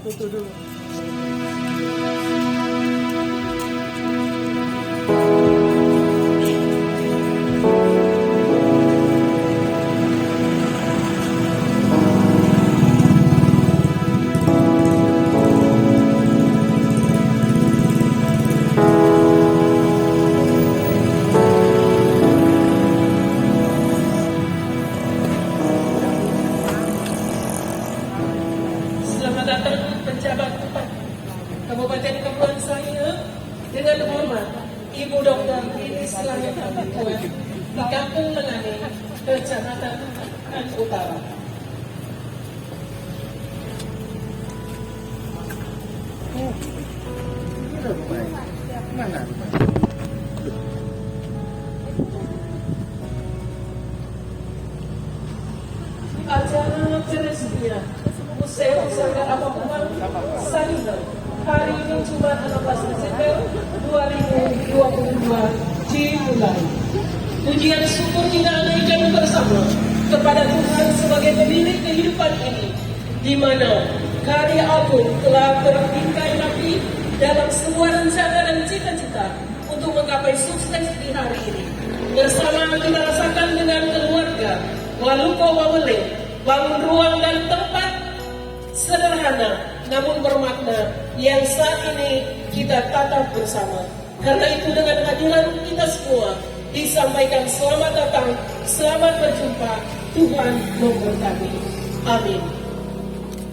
Itu dulu. Selamat datang penjabat Bupati Kabupaten Kepulauan Saya dengan hormat Ibu Dr. Iris Langit Abdul di Kampung Lengane, Kecamatan An Utara. Mana? Acara Cerestia Museum Saga Apakuman Salina hari ini Jumat 16 Desember 2022 dimulai. Pujian syukur kita naikkan bersama kepada Tuhan sebagai pemilik kehidupan ini, di mana karya agung telah terbingkai rapi dalam semua rencana dan cita-cita untuk menggapai sukses di hari ini. Bersama kita rasakan dengan keluarga Waluko Wawele, bangun ruang dan tempat sederhana namun bermakna yang saat ini kita tatap bersama. Karena itu dengan hadiran kita semua disampaikan selamat datang, selamat berjumpa, Tuhan memberkati. Amin.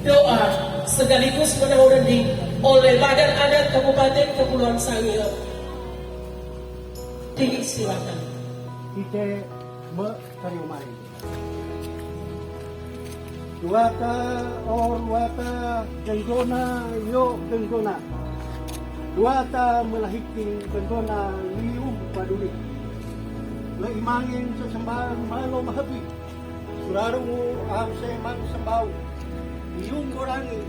Doa sekaligus menaungi oleh Badan Adat Kabupaten Kepulauan Sangihe. Disilakan. Kita berteriumari. Duata orwata genggona yo genggona. Duata melahiki genggona liu paduli. Leimangin sesembahan malo mahabi. Surarungu amse man sembau. Liung gorangi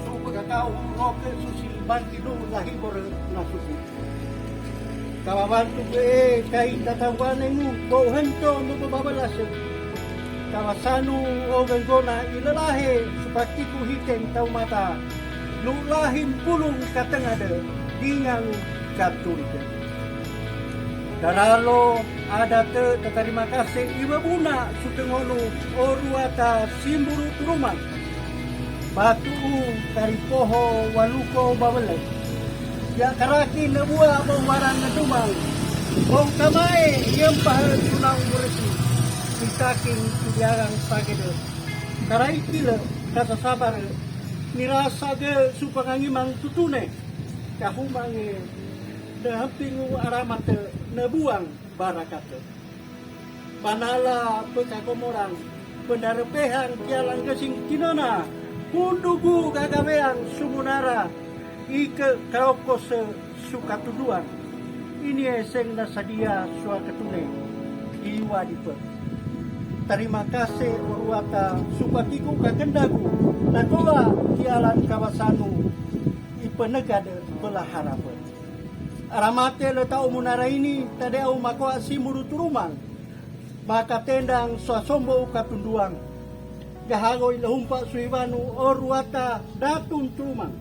supa kakao roke susi bantidu lahibor nasusi. Kawabantu ke kai tatawanengu bau hento nubu babalasem. Kawasanu o genggona ilalahe supatiku hiten tau mata. Nulahim pulung katengade dingang katulite. Daralo ada terima kasih iba buna sutengonu oruata simburu turuman. Batu dari poho waluko babele. Ya karaki nebua bongwaran nedumang. Bong kamai yang pahal tunang beresi. Itaking tudiarang sagede. Karai kila kasa sabar nirasa ge supangangimang tutune. Kahumange dahampingu aramate nebuang barakate. Banala pekakomorang pendarepehan kialang gesing kinona. Pundugu gagaweang sumunara ike kaokose sukatuduan. Ini eseng nasadia sua ketune iwa dipe. Terima kasih urwata supatiku kagendagu nakola kialan kawasanu ipenegade belah harapan. Aramate letau munara ini tadeu makoa simuru turumang. Maka tendang swasombo katunduang. Gahagoy lahumpa suibanu orwata datun turumang.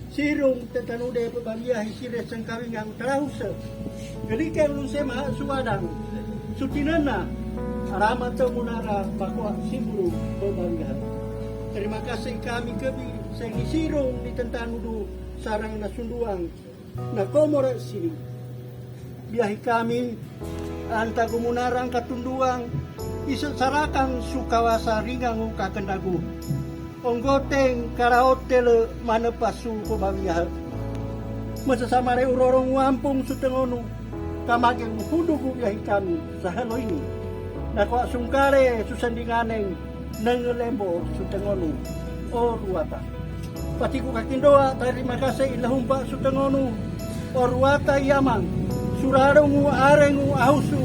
Sirung tetanude pabaliah hisire sengkawingang terahuse. Gelike ulun sema suwadang. Sutinana aramat munara bakwa simburu pabaliah. Terima kasih kami kebi sengi sirung di tentanudu sarang nasunduang na komora sini. Biahi kami anta gumunarang katunduang isasarakan sukawasa ringangu kakendagu. Onggoteng karaotel manepasu pabaliah. Masasama re urorong wampung sutengonu kamageng hudugu biahi kami sahalo ini. Nakwa sungkare susandinganeng nengelembo sutengonu o ruata. Patiku kakindoa terima kasih ilahumpa sutengonu o ruata yamang surarungu arengu ausu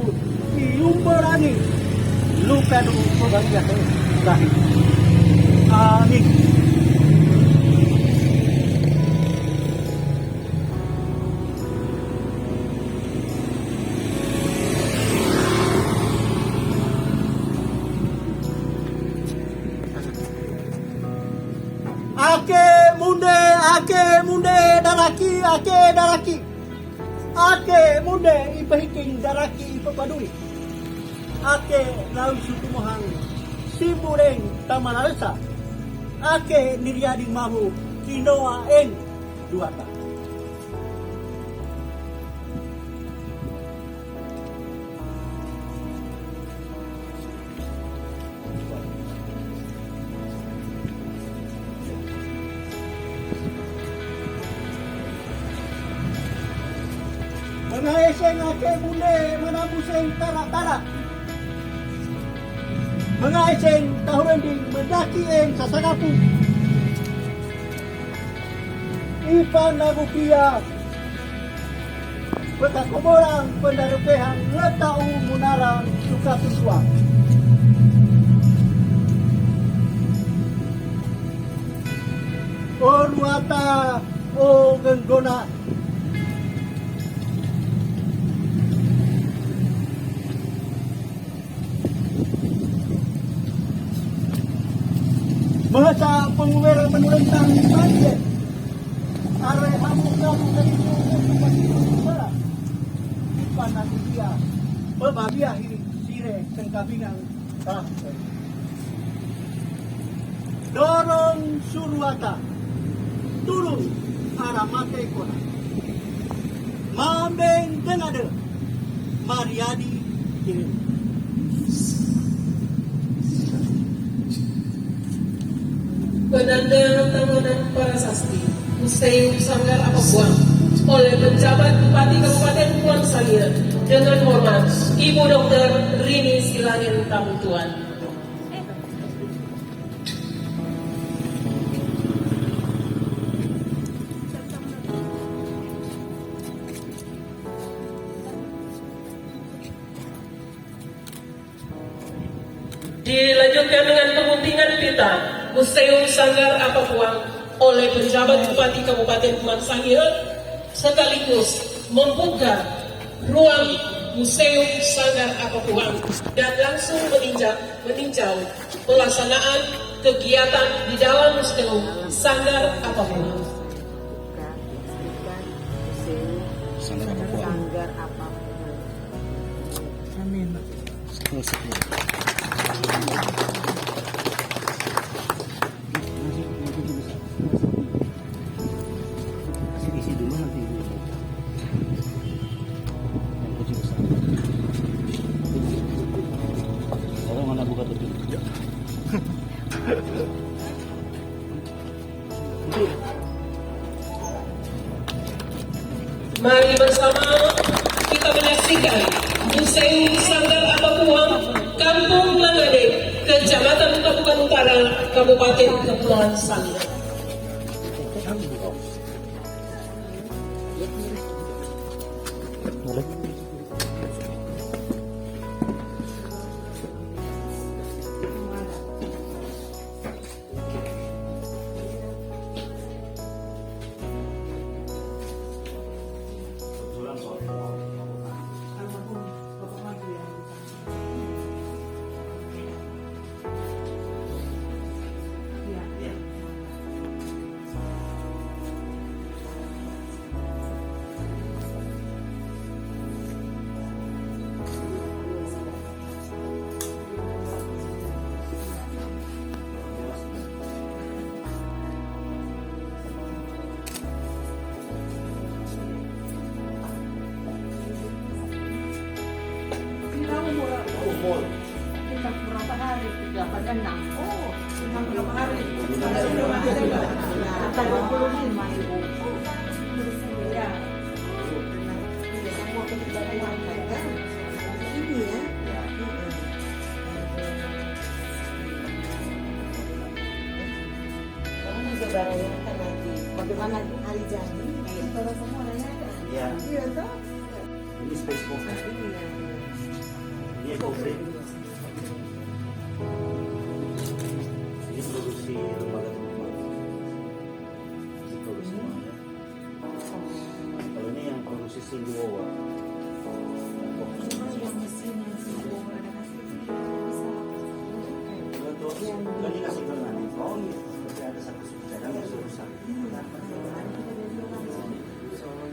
iumberani lukadu pabaliah lahir. Amin. Ake munde ipahiking daraki ipapadui. Ake lau sukumohang simbureng tamanalsa. Ake niriading mahu kinoa eng duata. Mga eseng ake munde manabuseng tara-tara. Mga eseng tahurending mendaki eng sasagapu. Ipan nagukia. Pekakomorang pendarupehang letau munarang suka tuswa. O luata o genggona. Mahasa penguwer menurentang banjir. Are hamu kamu dari para. Ipan aku dia. Pemabia ini sire kengkabingan tak. Dorong suruata. Turun arah mate kona. Mambeng denade. Mariadi kirim. Penanda Tahunan Prasasti Museum Sanggar Apabuang oleh penjabat Bupati Kabupaten Puan Sangir dengan hormat Ibu Dr. Rini Silangin Tamutuan. Dilanjutkan dengan pemuntingan pita Museum Sanggar Apabuang oleh penjabat Bupati Kabupaten Puan Sangir sekaligus membuka ruang Museum Sanggar Apabuang dan langsung meninjau pelaksanaan kegiatan di dalam Museum Sanggar Apabuang. Sanggar Apabuang. Amin. Isi dulu nanti yang kunci besar. Orang mana buka tutup? Mari bersama kita menyaksikan Museum Sanggar Apabuang Kampung Langade, Kecamatan Kabupaten Utara, Kabupaten Kepulauan Sangir. Boleh. Tinggal berapa hari? 36. Oh, tinggal berapa hari? Kata 25.000. Ya. Ini ya. Kamu juga bayangkan nanti bagaimana hari jadi? Kalau semua ada. Iya. Iya toh. Ini space coffee. Iya. Ini coffee. Ini produksi lembaga teman. Ini produksi mana? Kalau ini yang produksi Singgowa. Yang mesin yang semua ada kasih. Kan dikasih dengan oh iya. Tapi ada satu cadangan yang rusak.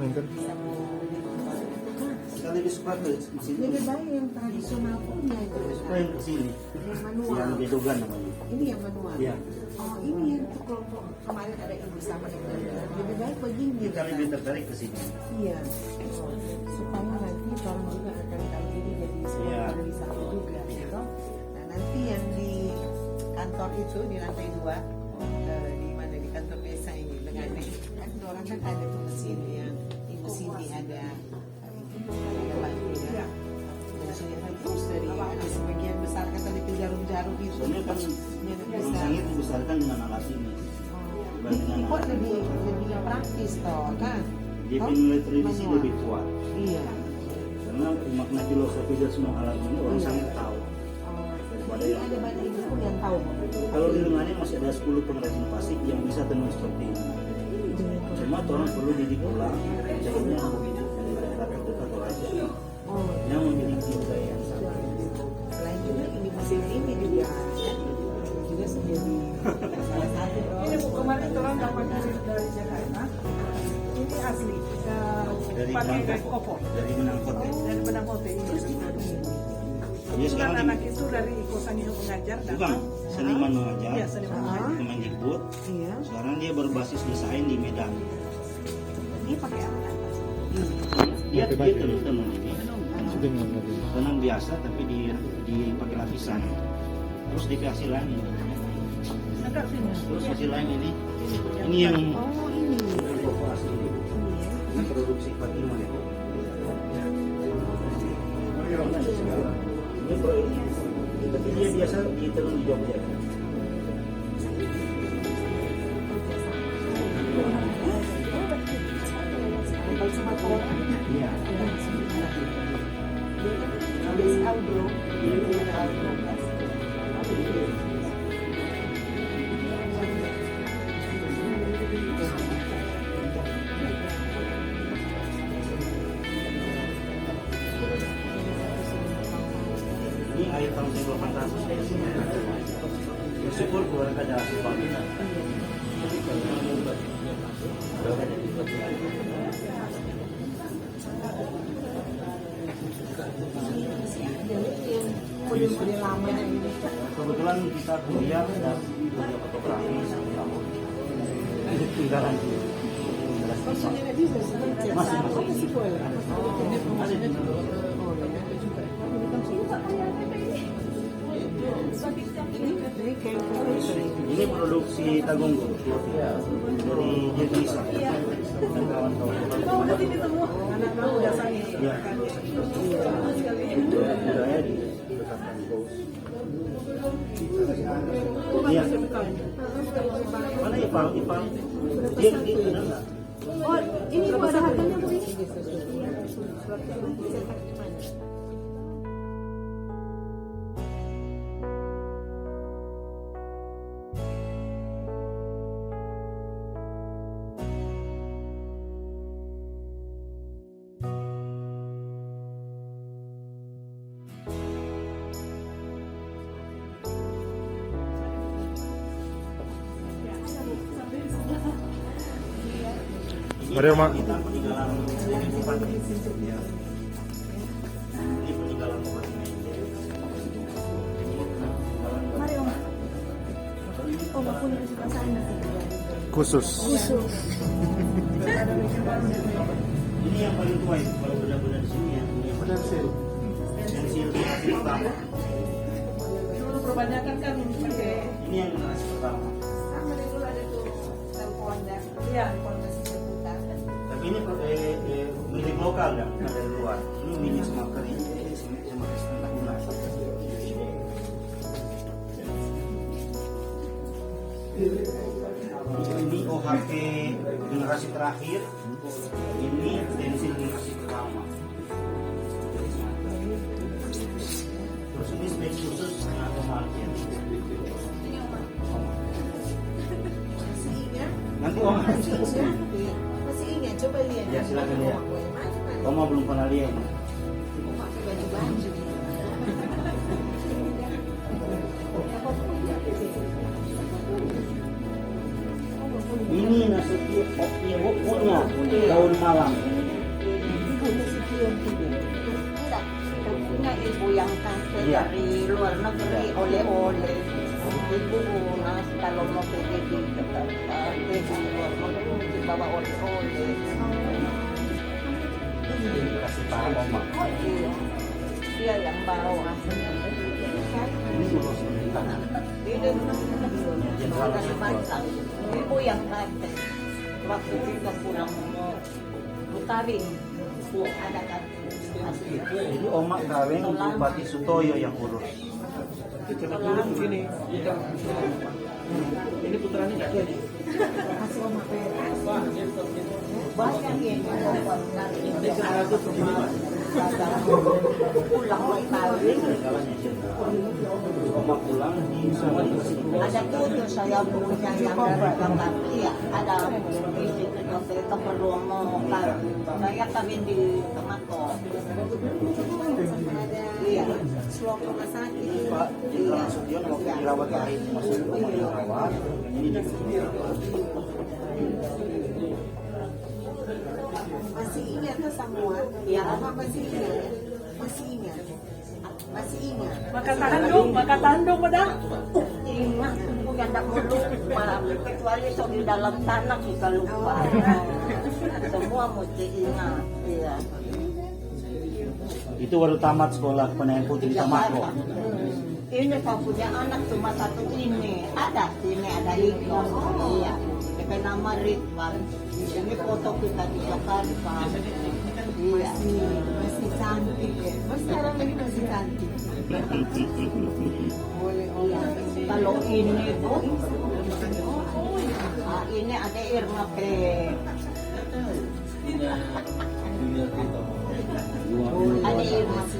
Bisa lebih suka ke mesin Lebih baik yang tradisional punya itu. suka yang ke sini. Yang manual. Yang bedogan namanya. Ini yang manual. Iya. Oh, ini yang kelompok kemarin ada ibu sama yang bilang, lebih baik begini. Kita lebih tertarik ke sini. Iya. Oh, supaya nanti orang juga akan tahu ini jadi sebuah Iya. wisata juga. Gitu. Nah, nanti yang di kantor itu di lantai 2 di mana di kantor desa ini dengan kan orang kan ada tuh mesin yang ibu sini ada batu ya. Dan saya terus dari ada sebagian besar kata di jarum-jarum itu. Soalnya kan burung sangit dibesarkan dengan alat ini. Bukan dengan Kok alat lebih praktis toh kan? dia Toh, nilai tradisi manual. lebih kuat. Iya. Karena makna filosofi dari semua alat ini orang sangat tahu. Jadi ada banyak ibu pun yang tahu. Kalau di Lenganing masih ada 10 pengrajin pasik yang bisa tenun seperti ini. Cuma orang perlu didik ulang caranya masyarakat kita atau aja Oh, yang memiliki budaya yang sama. selain juga ini mesin ini juga menjadi salah satu. Ini Bu, kemarin orang dapat dari Jakarta. Ini asli. Dari Pakai Menang kopo. dari Menangkot ya. Dari benang kopi ini. Dia Kebetulan sekarang anak itu dari kosannya mengajar bukan datang. seniman mengajar, Iya, seniman mengajar. Kemendikbud. Iya. Sekarang dia berbasis desain di Medan. Ini pakai apa? Dia tenun ini. Tenun biasa tapi di pakai lapisan. Terus dikasih lain. Agak sini. Terus kasih lain ini. Ini yang Oh, ini. korporasi ini. Ini produksi Fatima ya. Ini tapi dia biasa di tenun di Jogja. Iya. Ini air tahun 1800 ya. Bersyukur keluarga ada sebagainya. Model-model lama ini. Kebetulan kita kuliah dan kuliah fotografi satu tahun. Itu tinggalan dulu. Masih. Ini produksi Tagonggo dari Jevisa dan kawan-kawan. Anak-anak udah saya. Ya, budaya di dekatkan Bos. Iya. Mana Ipal? Dia kenal nggak? Oh, ini ada harganya Bu. Mari, Mak. Kita peninggalan Bupati. Ini peninggalan Bupati Medan. Mari Om. Oh, aku punya sebelah sana. Khusus. Ini yang paling tua itu kalau benda-benda di sini ya. Ini yang paling tua. Pensil generasi pertama. Dulu kebanyakan kan pakai Ini yang generasi pertama. Sama dulu ada tuh telepon dan iya. fondasi sebutan. Tapi ini milik lokal ya, bukan dari luar. Ini milik Semaker ini, Semaker Setengah Lunas. Ini OHP generasi terakhir. Ini pensil generasi pertama. Terus ini spek khusus atau market. Masih ingat? Nanti Om Masih ingat? Coba lihat. Ya, silakan lihat. Mana? Oma belum pernah lihat. Pakai baju-baju. Ini Nasution punya daun malam. Ibu Nasution juga. sampai Iya. dari luar negeri oleh-oleh. Ibu nas kalau mau pergi di luar negeri mesti bawa oleh-oleh. Kasih tahu Oma. Iya. Dia yang bawa. Ini ulos pemerintah. Ini dari Banten. Ibu yang kata waktu kita pulang mau Butarin ada kan. Jadi Oma kawin Bupati Sutoyo yang urus. Ini putranya nggak ada nih. Masih Oma Peres. Banyak yang pulang mau kawin. Oma pulang di sana. Ada tujuh saya punya yang dari Jakarta. Iya, ada istri saya keperluan mau kawin. Saya kawin di Temato. Iya, Suap rumah sakit. Pak Nasution waktu dirawat terakhir masuk rumah dirawat. Ini di Masih ingat tuh semua? Iya. Apa masih ingat? Masih ingat? Masih ingat? Maka tandung pada. ingat punya tidak mau lupa kecuali so di dalam tanah kita lupa. Semua mesti ingat. Iya. Itu baru tamat sekolah Penayan Putri di Tamako. Ini kau punya anak cuma satu ini. Ada sini ada Ridwan. Iya. Dengan nama Ridwan. Ini foto kita di Jakarta. Iya. Masih cantik ya. Mas sekarang lagi masih cantik. Boleh Iya. Kalau ini tuh, ini ada Irma P. Ada Irma P.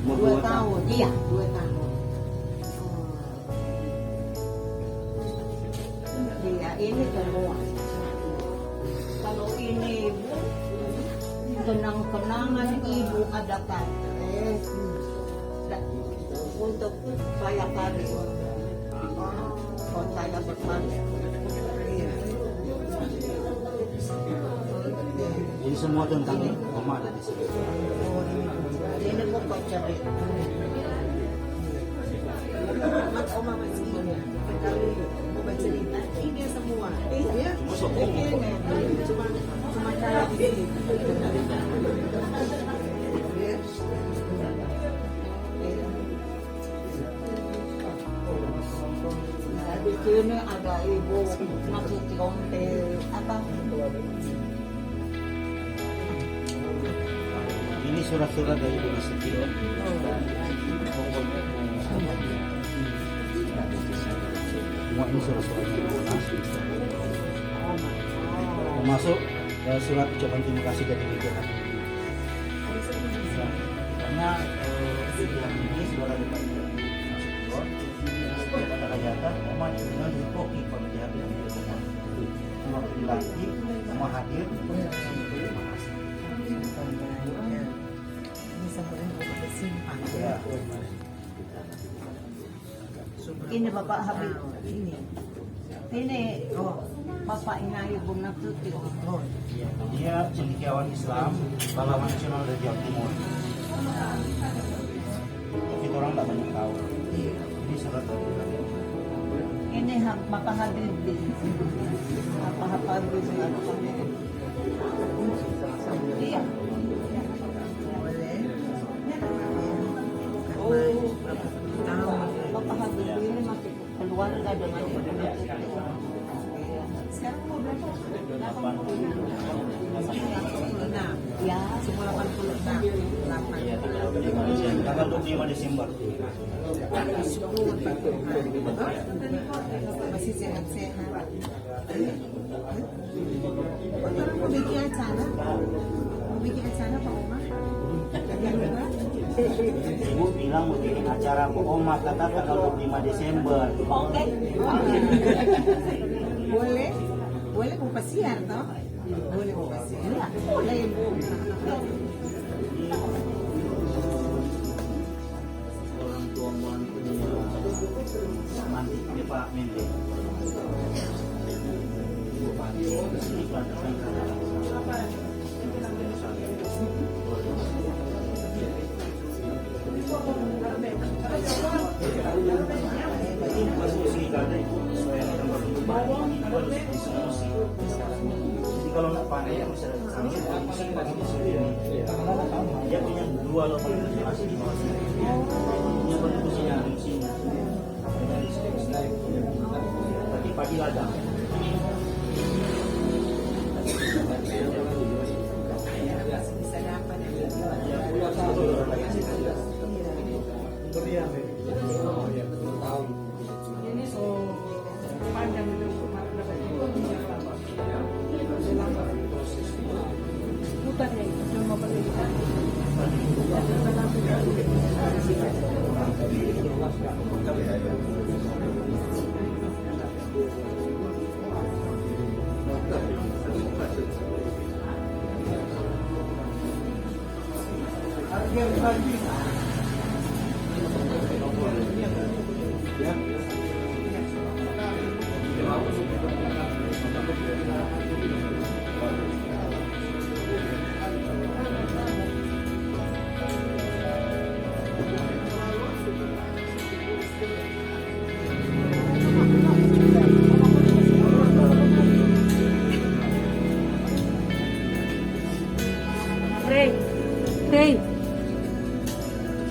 2 tahun. Iya. 2 tahun. Iya, ini semua. Kalau ini ibu, kenang-kenangan ibu adakan untuk saya kali. Kalau saya berpaling. Jadi semua tentang Oma ada di sini. Ini bukan cerita. Mas Oma masih ingat. Kalau mau bercerita, ini semua. Iya. Ini cuma cara di sini. Di sini ada ibu Nasution apa? Ini surat-surat dari Ibu Nasution. Semua ini surat-suratnya Ibu Nasution. Termasuk surat ucapan terima kasih dari Ibu Nasution. Karena yang ini saudara Bapak Ibu Nasution, pada kajatan Oma dengan kopi pembicara yang dilakukan. Oma laki, Oma hadir. Terima kasih. Ini sampai mau simpan. Ya. Ini Bapak Habib. Ini. Ini Oh. bapaknya Ibu Nasution. Oh. Dia cendekiawan Islam, pahlawan nasional dari Jawa Timur. Tapi orang tak banyak tahu. Ini surat dari beliau. Ini Bapak Habib. Bapak Habib. Iya. Boleh. Oh, Tahu. Bapak Habib ini masih keluarga dengan Ibu Nasution. Iya. Sekarang mau berapa? 86. Ya, Semua 86. 8. Iya, tanggal 25 Desember. Masih sehat-sehat. Mau bikin acara? Mau bikin acara Pak Oma? Ibu bilang mau bikin acara Bu Oma, kata tanggal 25 Desember. oke. Boleh? Boleh mau pasiar toh? Boleh mau pasiar. Ya, boleh Ibu. Orang tua mantunya mantik dia Pak Mende. Bupati sini Banten kalau nak panen yang bisa kami musim lagi di sini. Dia punya 2 lubang masih di bawah sini. Dia berfungsinya musim. Tapi pagi ladang. Bisa dapat ya. Ini so panjang itu kemarin dapat hutannya itu cuma pendidikan. Hey,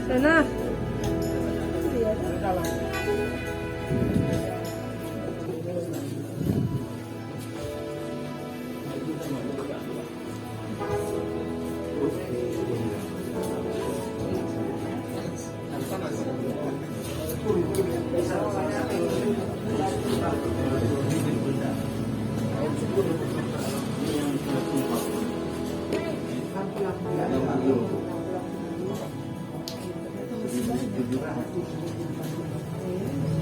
sana.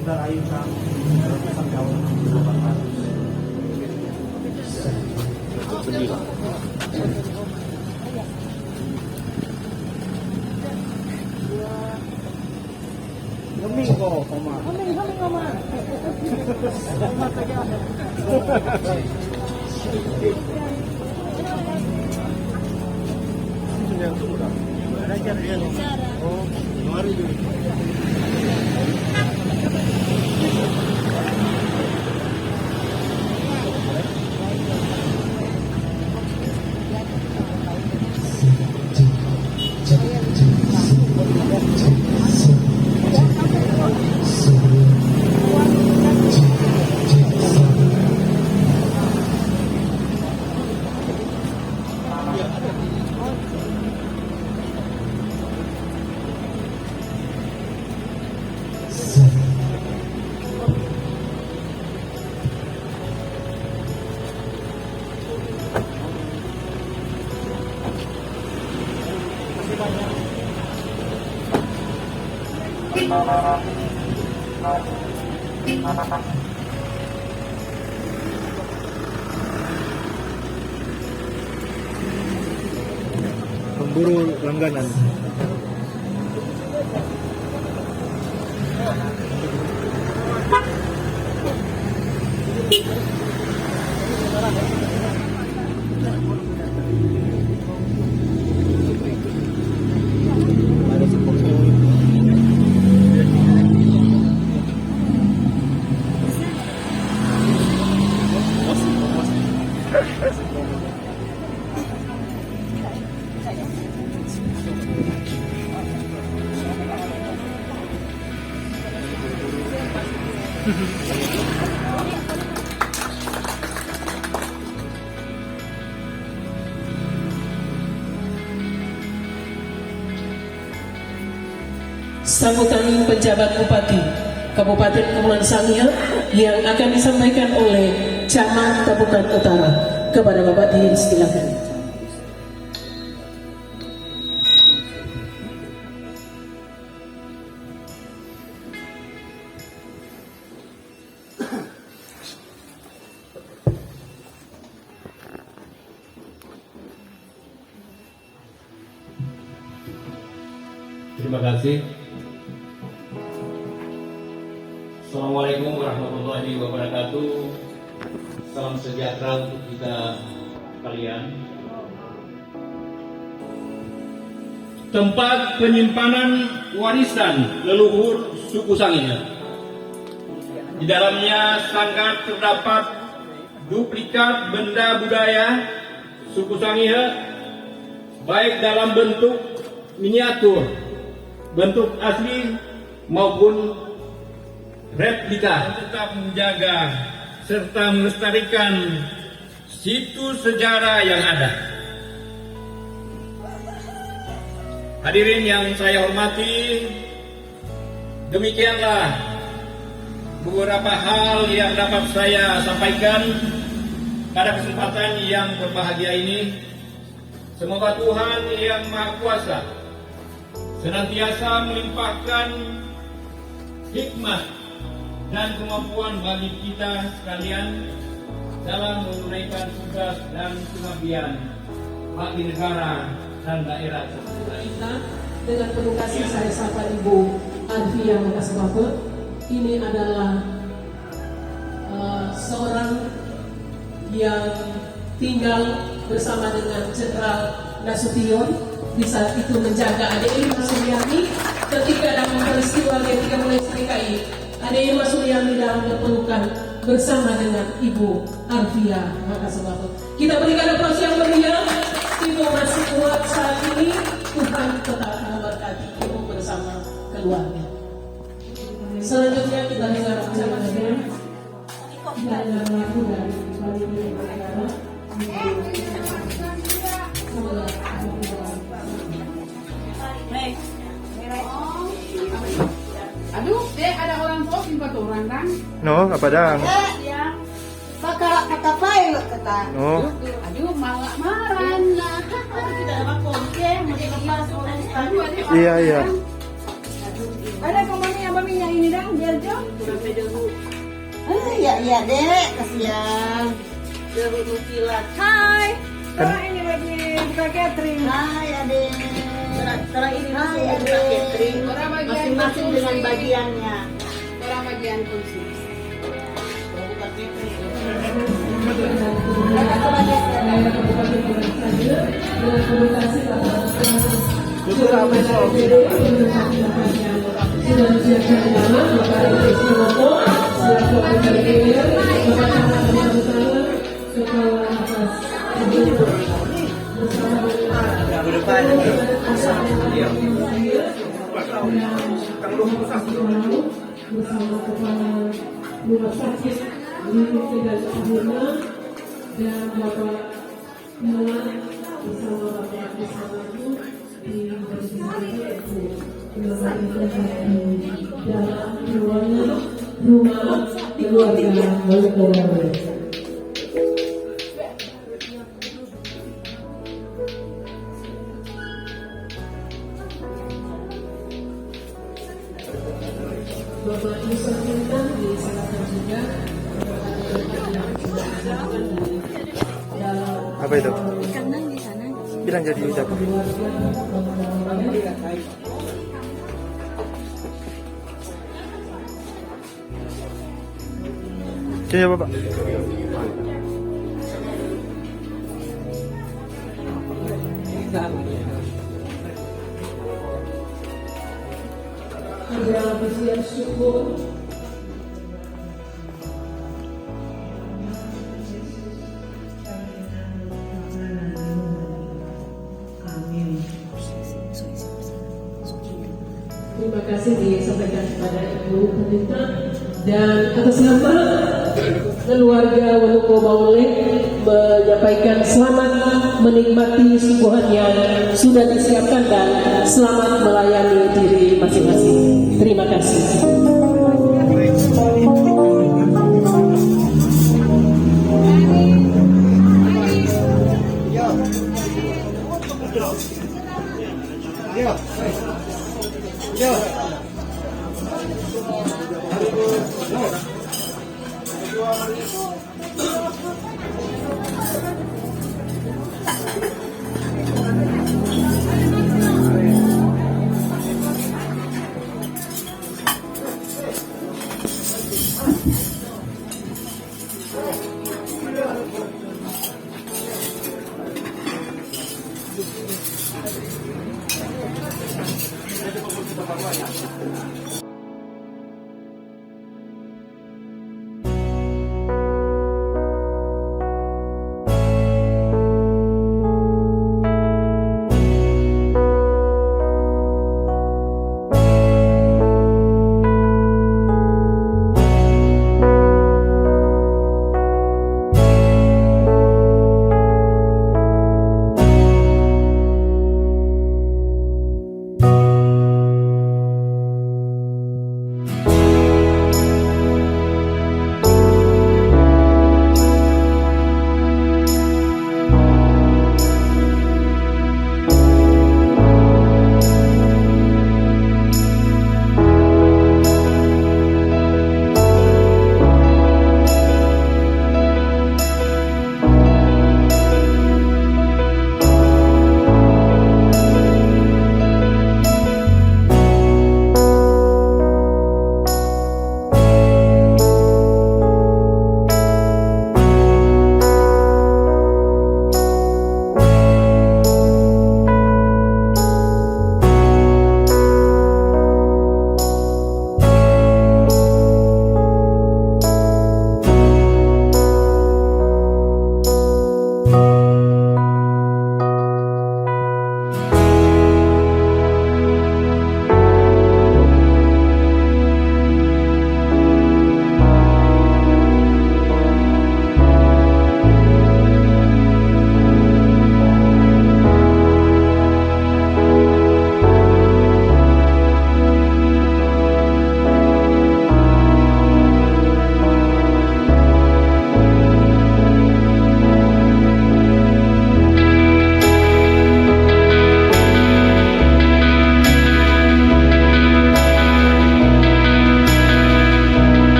Kita rayu sampai jauh 800. Domingo, Oma. Pemburu langganan. Sambutan penjabat Bupati Kabupaten Kepulauan Sangihe yang akan disampaikan oleh Camat Tabukan Utara. Kepada Bapak silakan. Terima kasih. Assalamualaikum warahmatullahi wabarakatuh. Salam sejahtera untuk kita sekalian. Tempat penyimpanan warisan leluhur suku Sangihe. Di dalamnya sangat terdapat duplikat benda budaya suku Sangihe, baik dalam bentuk miniatur, bentuk asli maupun replika, tetap menjaga serta melestarikan situs sejarah yang ada. Hadirin yang saya hormati, demikianlah beberapa hal yang dapat saya sampaikan pada kesempatan yang berbahagia ini. Semoga Tuhan yang Maha Kuasa senantiasa melimpahkan hikmat dan kemampuan bagi kita sekalian dalam menunaikan tugas dan pengabdian bagi negara dan daerah. Kita dengan penuh kasih saya sapa Ibu Arfia Makasbape. Ini adalah seorang yang tinggal bersama dengan Jenderal Nasution, di saat itu menjaga adik Irma Suryani ketika dalam peristiwa G3 Merdeka. Adik Irma Suryani dalam berpelukan bersama dengan Ibu Arfia Makasbape. Kita berikan aplaus yang meriah. Ibu masih kuat saat ini. Tuhan tetap memberkati Ibu bersama keluarga. Selanjutnya kita dengar ucapan dari lagu dari negara. Aduh, dek ada orang tua simpat orang kan? No, apa dang? Ya. Kata pilot kata. No. Aduh, malah maran lah. Kita dapat konsen, mesti lepas orang. Aduh, ada Iya, iya. Ada komanya abaminya ini dong, biar jom. Iya dek, kasihan. Dulu kilat. Hai. Sekarang ini lagi buka catering. Hai adek. Sekarang ini masih buka catering. Orang bagian Masing-masing kursi. dengan bagiannya. Orang bagian kursi. Buka catering. Bersama kepala rumah sakit di Kedai Ahuna dan Bapak Mulan bersama Bapak Isamatu di dalam ruangan rumah keluarga Manokwari. Bapak Yusuf Bintang diserahkan juga Apa itu? Bilang jadi siapa? Sini ya Bapak. Ada pujian syukur terima kasih disampaikan kepada Ibu Pendeta dan atas nama keluarga Wanuko Maule menyampaikan selamat menikmati suguhan yang sudah disiapkan dan selamat melayani diri masing-masing. Terima kasih.